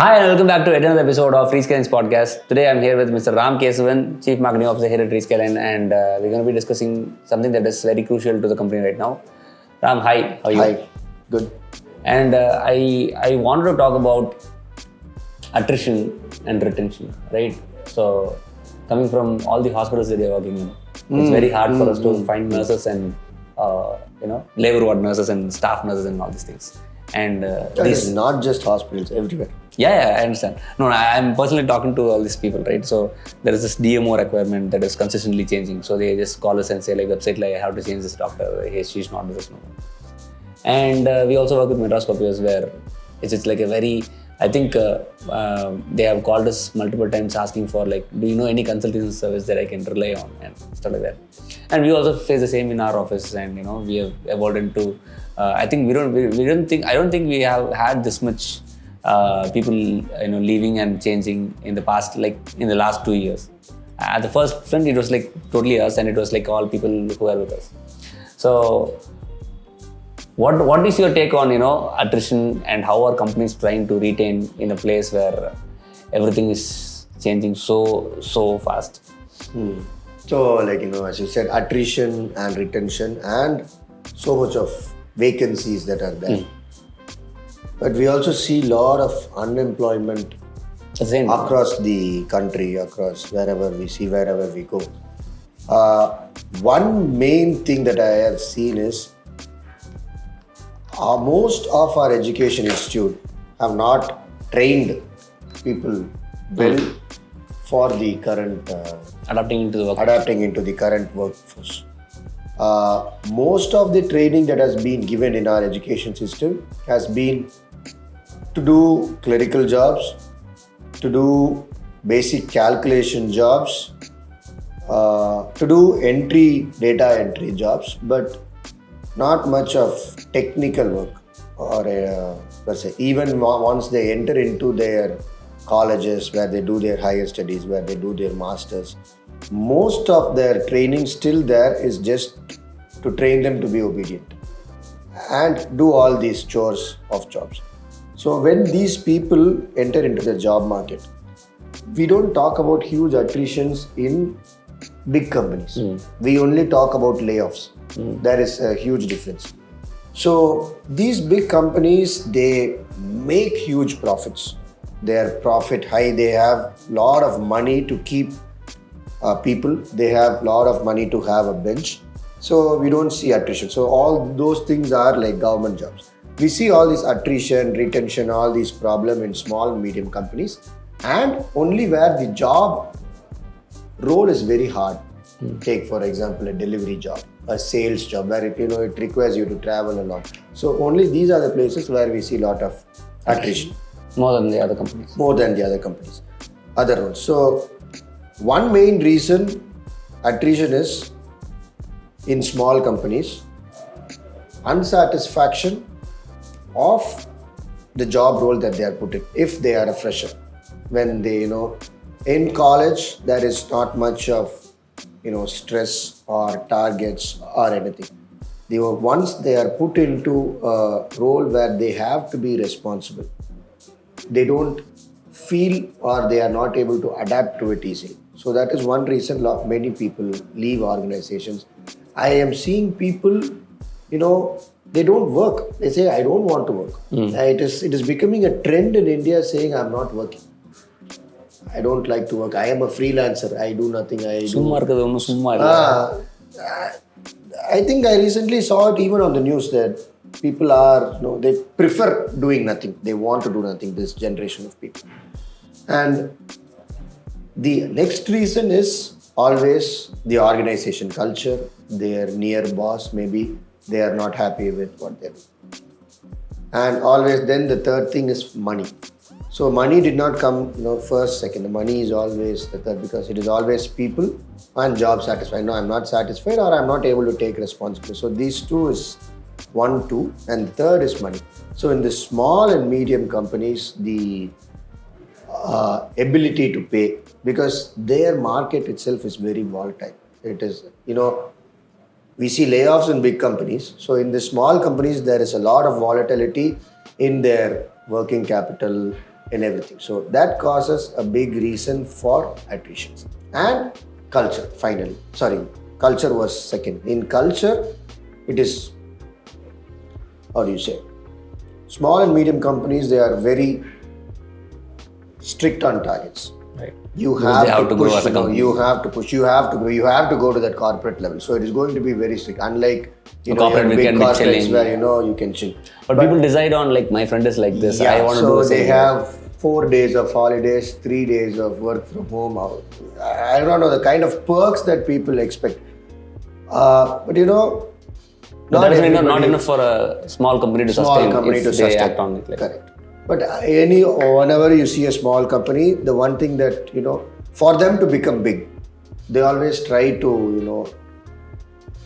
Hi and welcome back to another episode of Rescalin's podcast. Today I'm here with Mr. Ram Kesavan, Chief Marketing Officer here at Rescaline, and we're going to be discussing something that is very crucial to the company right now. Ram, hi. How are you? Hi. Good. And I wanted to talk about attrition and retention, right? So coming from all the hospitals that you're working in, it's very hard for us to find nurses and labor ward nurses and staff nurses and all these things. And It's not just hospitals, everywhere. Yeah, I understand. No, I'm personally talking to all these people, right? So there is this DMO requirement that is consistently changing. So they just call us and say, like, website, like, I have to change this doctor. Hey, she's not with us no more. And we also work with metroscopiers where it's like a very, I think they have called us multiple times asking for, like, do you know any consulting service that I can rely on and stuff like that. And we also face the same in our office, and we have evolved into. I think I don't think we have had this much people leaving and changing in the past, like in the last 2 years. At the first front, it was like totally us, and it was like all people who are with us. So, what is your take on attrition and how are companies trying to retain in a place where everything is changing so fast? So, as you said, attrition and retention and so much of vacancies that are there. But we also see a lot of unemployment across the country, across wherever we go. One main thing that I have seen is most of our education institute have not trained people well for the current adapting into the current workforce. Most of the training that has been given in our education system has been to do clerical jobs, to do basic calculation jobs, to do data entry jobs, but not much of technical work or per se. Even once they enter into their colleges where they do their higher studies, where they do their masters, most of their training still there is just to train them to be obedient and do all these chores of jobs. So when these people enter into the job market, we don't talk about huge attritions in big companies. We only talk about layoffs. There is a huge difference. So these big companies, they make huge profits. Their profit high, they have a lot of money to keep people, they have a lot of money to have a bench. So we don't see attrition. So all those things are like government jobs. We see all this attrition, retention, all these problems in small and medium companies, and only where the job role is very hard. Take for example a delivery job, a sales job where it requires you to travel a lot. So only these are the places where we see a lot of attrition. More than the other companies. Other roles. So one main reason Attrition is in small companies, unsatisfaction of the job role that they are put in. If they are a fresher, when they in college there is not much of stress or targets or anything. Once they are put into a role where they have to be responsible, they don't feel or they are not able to adapt to it easily. So that is one reason many people leave organizations. I am seeing people, they don't work. They say, I don't want to work. It is becoming a trend in India saying, I'm not working. I don't like to work. I am a freelancer. I do nothing. I think I recently saw it even on the news that people are, they prefer doing nothing. They want to do nothing, this generation of people. And the next reason is always the organization culture, their near boss, maybe they are not happy with what they're doing. And always then the third thing is money. So money did not come first, second. The money is always the third because it is always people and job satisfied. No, I'm not satisfied or I'm not able to take responsibility. So these two is 1, 2, and third is money. So in the small and medium companies, the ability to pay, because their market itself is very volatile. It is, we see layoffs in big companies. So in the small companies, there is a lot of volatility in their working capital, in everything. So that causes a big reason for attritions. And culture, finally. Sorry, culture was second. In culture, it is, how do you say? Small and medium companies, they are very strict on targets. Right. You Because have, they have to to grow push, as a company. you have to push, you have to grow, you have to go to that corporate level. So it is going to be very strict. Unlike corporate, we big can be corporates chilling. where you can chill. But people decide on like my friend is like this. I want to do the so same. they have 4 days of holidays, 3 days of work from home. I don't know the kind of perks that people expect. But But that is not everybody- enough for a small company to small sustain company if to they sustain. act on it. Like. Correct. But whenever you see a small company, the one thing that for them to become big, they always try to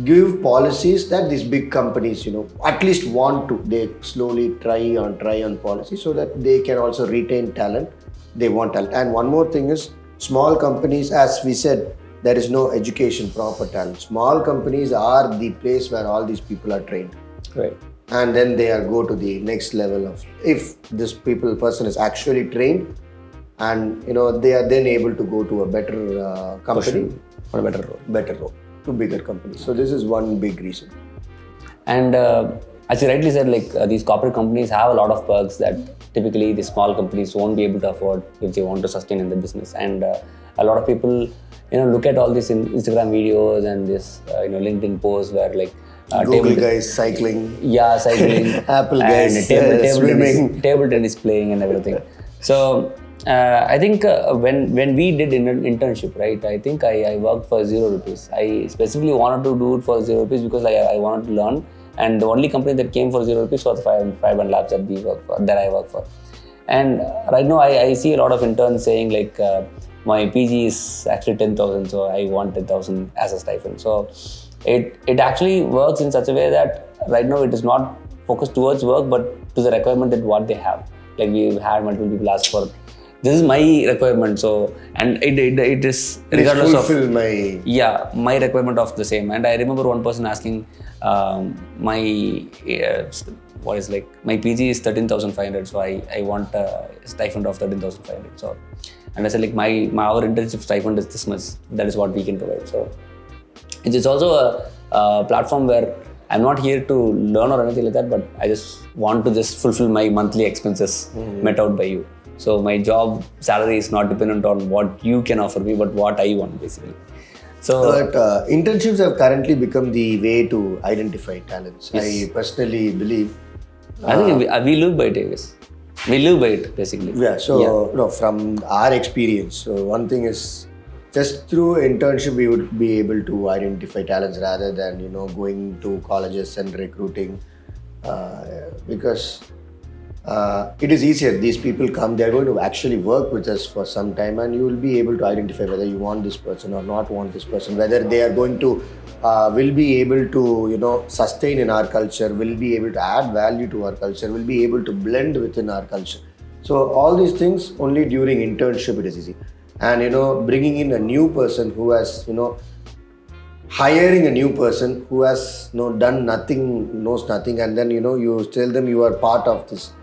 give policies that these big companies at least want to. They slowly try on policy so that they can also retain talent. They want talent. And one more thing is, small companies, as we said, there is no education, proper talent. Small companies are the place where all these people are trained. Right. And then they go to the next level of, if this person is actually trained, and they are then able to go to a better company For a better role. to bigger companies. So this is one big reason. And as you rightly said, like these corporate companies have a lot of perks that typically the small companies won't be able to afford if they want to sustain in the business. And a lot of people, look at all these Instagram videos and this, LinkedIn posts where like Google guys cycling. Yeah, cycling. Apple and guys table swimming. tennis playing and everything. So I think when we did internship, right? I think I worked for 0 rupees. I specifically wanted to do it for 0 rupees because I wanted to learn. And the only company that came for 0 rupees was Five and Labs that I work for. And right now I see a lot of interns saying like my PG is actually 10,000, so I want 10,000 as a stipend. So it actually works in such a way that right now it is not focused towards work, but to the requirement that what they have. Like we've had multiple people ask for, this is my requirement. So and it is regardless of my requirement of the same. And I remember one person asking, my PG is 13,500, so I want a stipend of 13,500. So, and I said like our internship stipend is this much. That is what we can provide. So it's also a platform where I'm not here to learn or anything like that, but I just want to just fulfill my monthly expenses met out by you. So my job salary is not dependent on what you can offer me, but what I want basically. So, but internships have currently become the way to identify talents. Yes. I personally believe. I think we live by it, I guess. We live by it basically. Yeah. So from our experience, so one thing is, just through internship we would be able to identify talents rather than going to colleges and recruiting, because it is easier. These people come, they are going to actually work with us for some time, and you will be able to identify whether you want this person or not want this person, whether they are going to will be able to sustain in our culture, will be able to add value to our culture, will be able to blend within our culture. So all these things only during internship it is easy. And bringing in a new person who has hiring a new person who has done nothing, knows nothing, and then you tell them you are part of this.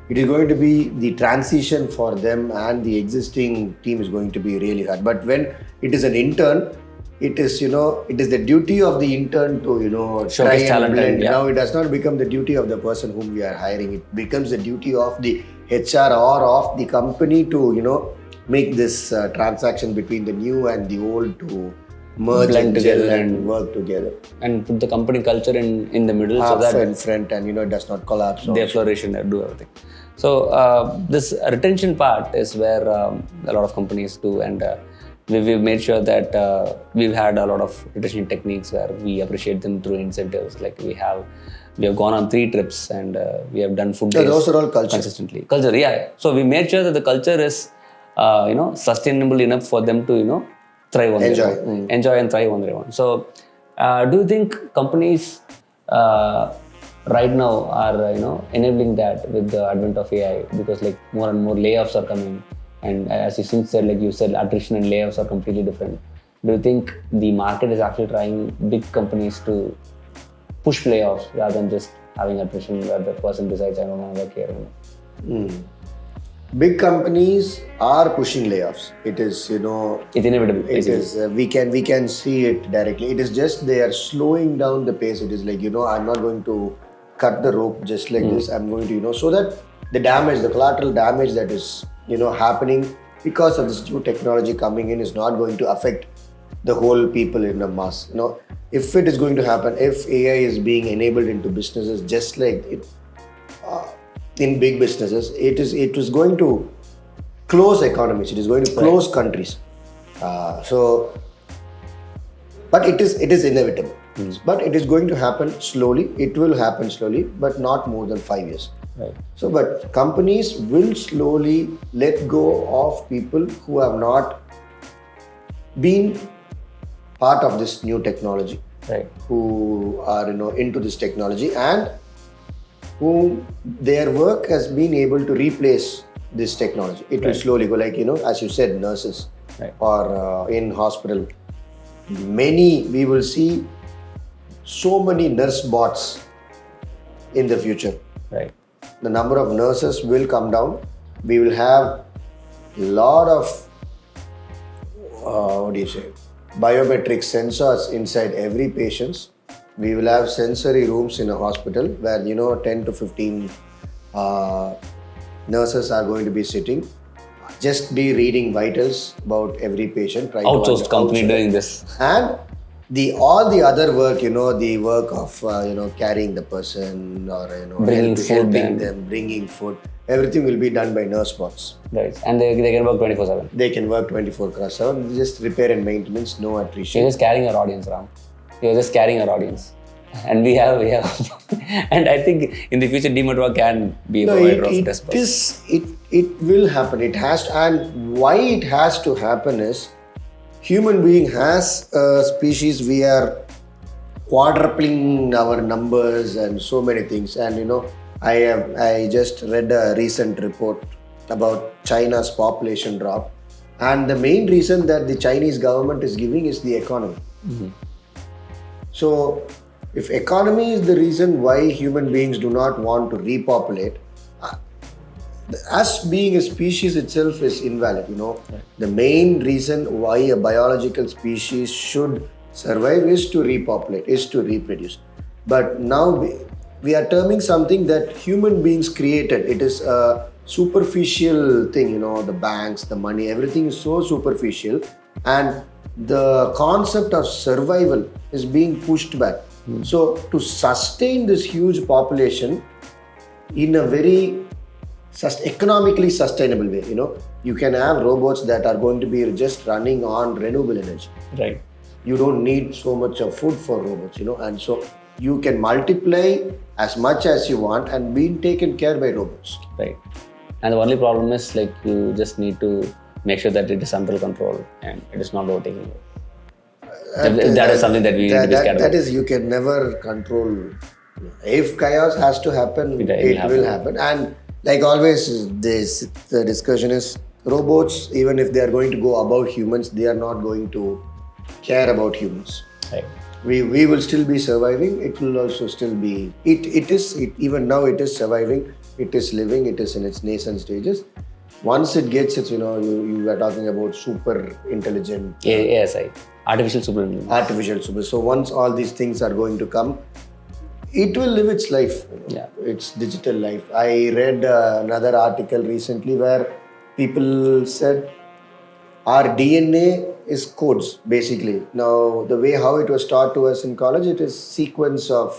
It is going to be the transition for them, and the existing team is going to be really hard. But when it is an intern, it is the duty of the intern to try and talent blend. Yeah. Now it does not become the duty of the person whom we are hiring. It becomes the duty of the HR or of the company to make this transaction between the new and the old to merge blend together and work together, and put the company culture in the middle, half so that and front, and it does not collapse. They flourish and do everything. So this retention part is where a lot of companies do, and we've made sure that we've had a lot of retention techniques where we appreciate them through incentives. Like we have gone on 3 trips, and we have done food days. Those are all culture. Consistently. Culture, yeah. So we made sure that the culture is sustainable enough for them to thrive on their own. Enjoy and thrive on their own. So do you think companies right now are enabling that with the advent of AI? Because like more and more layoffs are coming, and as you said, like you said, attrition and layoffs are completely different. Do you think the market is actually trying big companies to push layoffs rather than just having attrition where the person decides I don't want to work here? big companies are pushing layoffs. It is, It's inevitable. it basically. is. We can see it directly. It is just they are slowing down the pace. It is like I'm not going to cut the rope just like this. I'm going to so that the damage, the collateral damage that is happening because of this new technology coming in is not going to affect the whole people in a mass. If it is going to happen, if AI is being enabled into businesses, just like in big businesses, it is going to close economies. It is going to close countries. But it is inevitable. But it is going to happen slowly. It will happen slowly, but not more than 5 years. Right. But companies will slowly let go of people who have not been part of this new technology, Right. who are into this technology and whom their work has been able to replace this technology. It will slowly go, like as you said, nurses, Right. or in hospital. We will see so many nurse bots in the future. Right. The number of nurses will come down. We will have a lot of biometric sensors inside every patient. We will have sensory rooms in a hospital where 10 to 15 nurses are going to be sitting, just be reading vitals about every patient. Outsourced company doing this. And all the other work, the work of carrying the person or Bringing food helping and- them, bringing food, everything will be done by nurse bots. Right. And they can work 24/7. They can work 24/7, just repair and maintenance, no attrition. You're just carrying our audience around. You're just carrying our audience. And we have and I think in the future DMAT can be a provider of test bots. It will happen. It has to, and why it has to happen is human being has a species, we are quadrupling our numbers and so many things. And I just read a recent report about China's population drop, and the main reason that the Chinese government is giving is the economy. So if economy is the reason why human beings do not want to repopulate, us being a species itself is invalid. The main reason why a biological species should survive is to repopulate, is to reproduce. But now we are terming something that human beings created. It is a superficial thing, the banks, the money, everything is so superficial, and the concept of survival is being pushed back. So to sustain this huge population in a very economically sustainable way, you can have robots that are going to be just running on renewable energy. Right. You don't need so much of food for robots, and so you can multiply as much as you want and being taken care by robots. Right. And the only problem is like you just need to make sure that it is under control and it is not overtaking you. That is something that we need to be scared That about. is, you can never control. If chaos has to happen, it will happen. And like always, the discussion is robots, even if they are going to go above humans, they are not going to care about humans. Right. We will still be surviving. It will also still be. Even now it is surviving. It is living. It is in its nascent stages. Once it gets its, you were talking about super intelligent. ASI. Artificial super intelligence. Artificial super. So once all these things are going to come, it will live its life. Yeah. Its digital life. I read another article recently where people said our DNA is codes, basically. Now, the way how it was taught to us in college, it is sequence of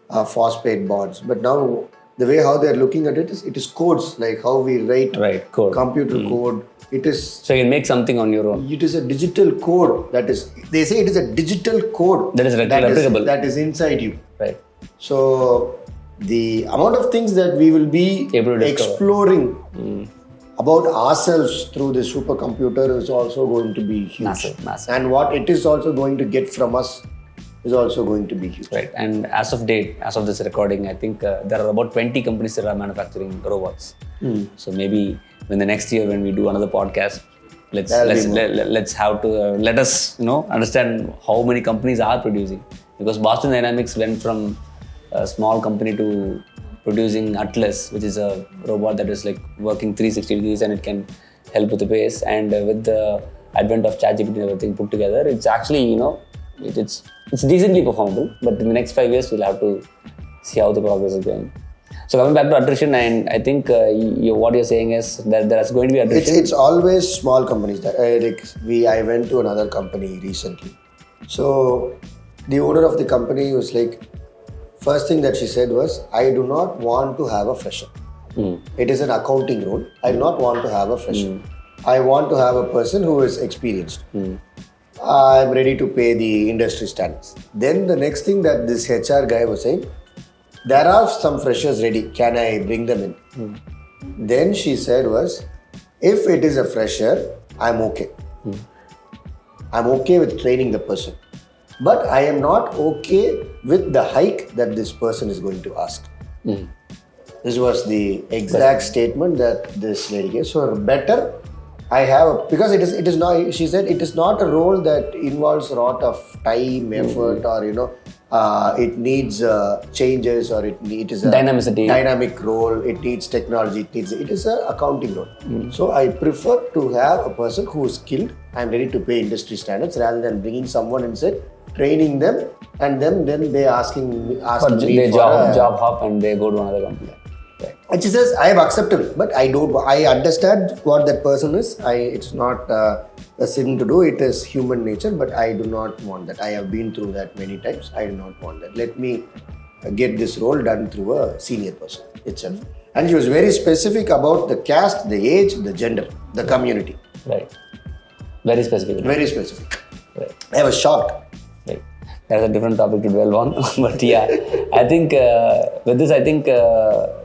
phosphate bonds. But now, the way how they are looking at it is codes, like how we write code. computer code. It is. So you can make something on your own. It is a digital code that is. They say it is a digital code That is replicable. that is inside you. Right. So the amount of things that we will be Able to discover. exploring about ourselves through the supercomputer is also going to be huge. Massive. And what it is also going to get from us is also going to be huge. Right. And as of this recording, I think there are about 20 companies that are manufacturing robots. So maybe in the next year when we do another podcast, let us understand how many companies are producing, because Boston Dynamics went from a small company to producing Atlas, which is a robot that is like working 360 degrees and it can help with the pace. And with the advent of ChatGPT and everything put together, it's actually, it's decently performable. But in the next 5 years, we'll have to see how the progress is going. So coming back to attrition, and I think what you're saying is that there's going to be attrition. It's always small companies that I went to another company recently. So the owner of the company was like, first thing that she said was, I do not want to have a fresher. It is an accounting role. I do not want to have a fresher. I want to have a person who is experienced. I'm ready to pay the industry standards. Then the next thing that this HR guy was saying, there are some freshers ready. Can I bring them in? Then she said was, if it is a fresher, I'm okay. I'm okay with training the person. But I am not okay with the hike that this person is going to ask. This was the exact statement that this lady gave. So better I have, because it is not, she said it is not a role that involves a lot of time, effort, or it needs changes, or it is a dynamic role, it needs technology, it is an accounting role. So I prefer to have a person who is skilled and ready to pay industry standards, rather than bringing someone and say, training them, and then they asking me they for job hop and they go to another company. Right. And she says, I am acceptable, but I understand what that person is. It's not a sin to do, it is human nature, but I do not want that. I have been through that many times. I do not want that. Let me get this role done through a senior person itself. And she was very specific about the caste, the age, the gender, the community. Right. Very specific. Very specific. Right. I was shocked. Right. That's a different topic to dwell on. But yeah, I think with this,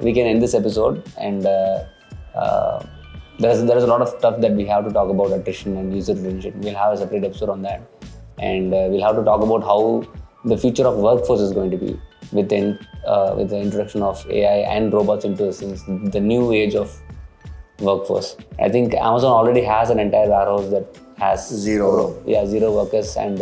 we can end this episode. And there's a lot of stuff that we have to talk about attrition and user retention. We'll have a separate episode on that. And we'll have to talk about how the future of workforce is going to be with the introduction of AI and robots into the new age of workforce. I think Amazon already has an entire warehouse that has zero workers, and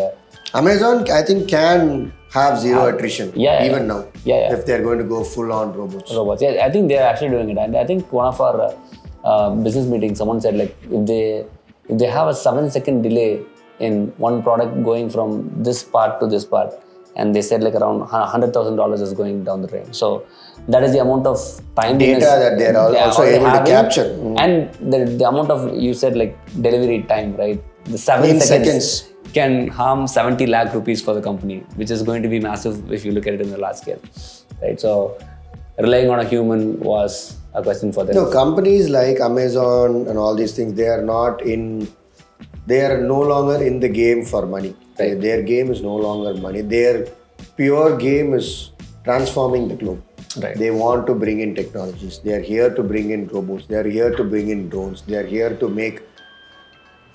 Amazon, I think, can have zero attrition even now. If they're going to go full on robots. Yeah, I think they're actually doing it. And I think one of our business meetings, someone said, like, if they have a 7-second delay in one product going from this part to this part, and they said like around $100,000 is going down the drain. So that is the amount of time data that they're also able to capture. And the amount of, you said, like, delivery time, right? The 7 seconds can harm 70 lakh rupees for the company, which is going to be massive if you look at it in a large scale, right? So relying on a human was a question for them. No, companies like Amazon and all these things, they are no longer in the game for money. Right. Their game is no longer money. Their pure game is transforming the globe. Right. They want to bring in technologies. They are here to bring in robots. They are here to bring in drones. They are here to make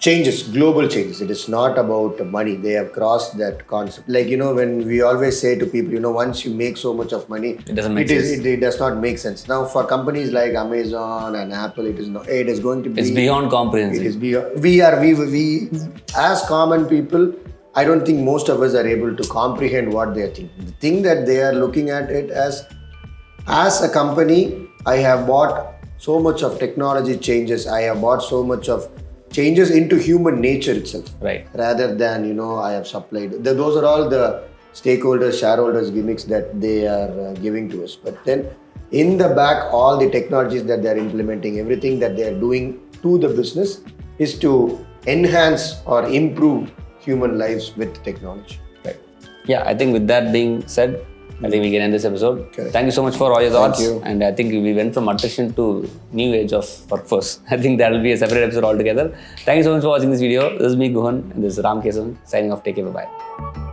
changes, global changes. It is not about money. They have crossed that concept. Like, when we always say to people, once you make so much of money, it doesn't make sense. It does not make sense. Now, for companies like Amazon and Apple, it is going to be. It's beyond comprehension. It is beyond. We as common people, I don't think most of us are able to comprehend what they are thinking. The thing that they are looking at it as a company, I have bought so much of technology changes. I have bought so much of changes into human nature itself. Right. Rather than, I have supplied. Those are all the stakeholders, shareholders gimmicks that they are giving to us. But then in the back, all the technologies that they are implementing, everything that they are doing to the business is to enhance or improve human lives with technology. Right. Yeah, I think with that being said, I think we can end this episode. Okay. Thank you so much for all your thoughts. Thank you. And I think we went from attrition to new age of workforce. I think that will be a separate episode altogether. Thank you so much for watching this video. This is me, Guhan, and this is Ram Kesavan signing off. Take care. Bye-bye.